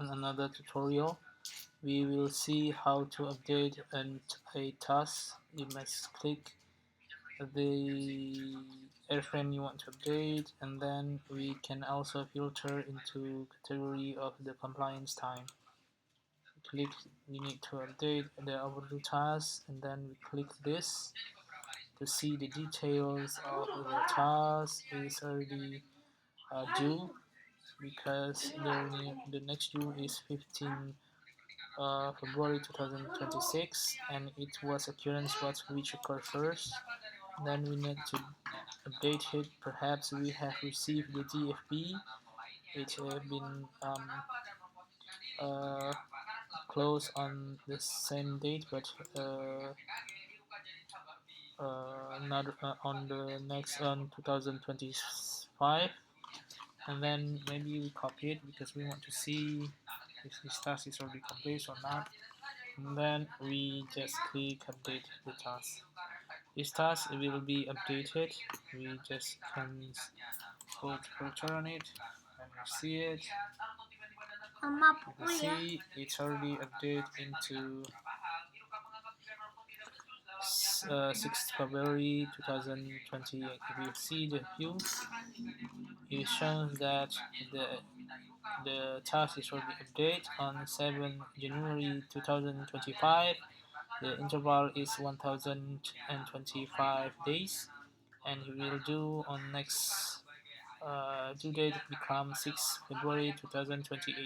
in another tutorial. We will see how to update a task. You must click the airframe you want to update, and then we can also filter into category of the compliance time. Click we need to update the overdue task, and then we click this to see the details of the task is already due, because the next due is 15 February 2026, and it was occurrence which occurred first. Then we need to update it. Perhaps we have received the DFB, which have been uh, closed on the same date, but not on the next on 2025. And then maybe we copy it because we want to see if this task is already complete or not. And then we just click update the task. This task will be updated. We just can put filter on it and we see it. You can see it's already updated into 6th February 2028. If you see the view, it shows that the task is already updated on 7 January 2025. The interval is 1025 days, and he will do on next due date become 6 February 2028.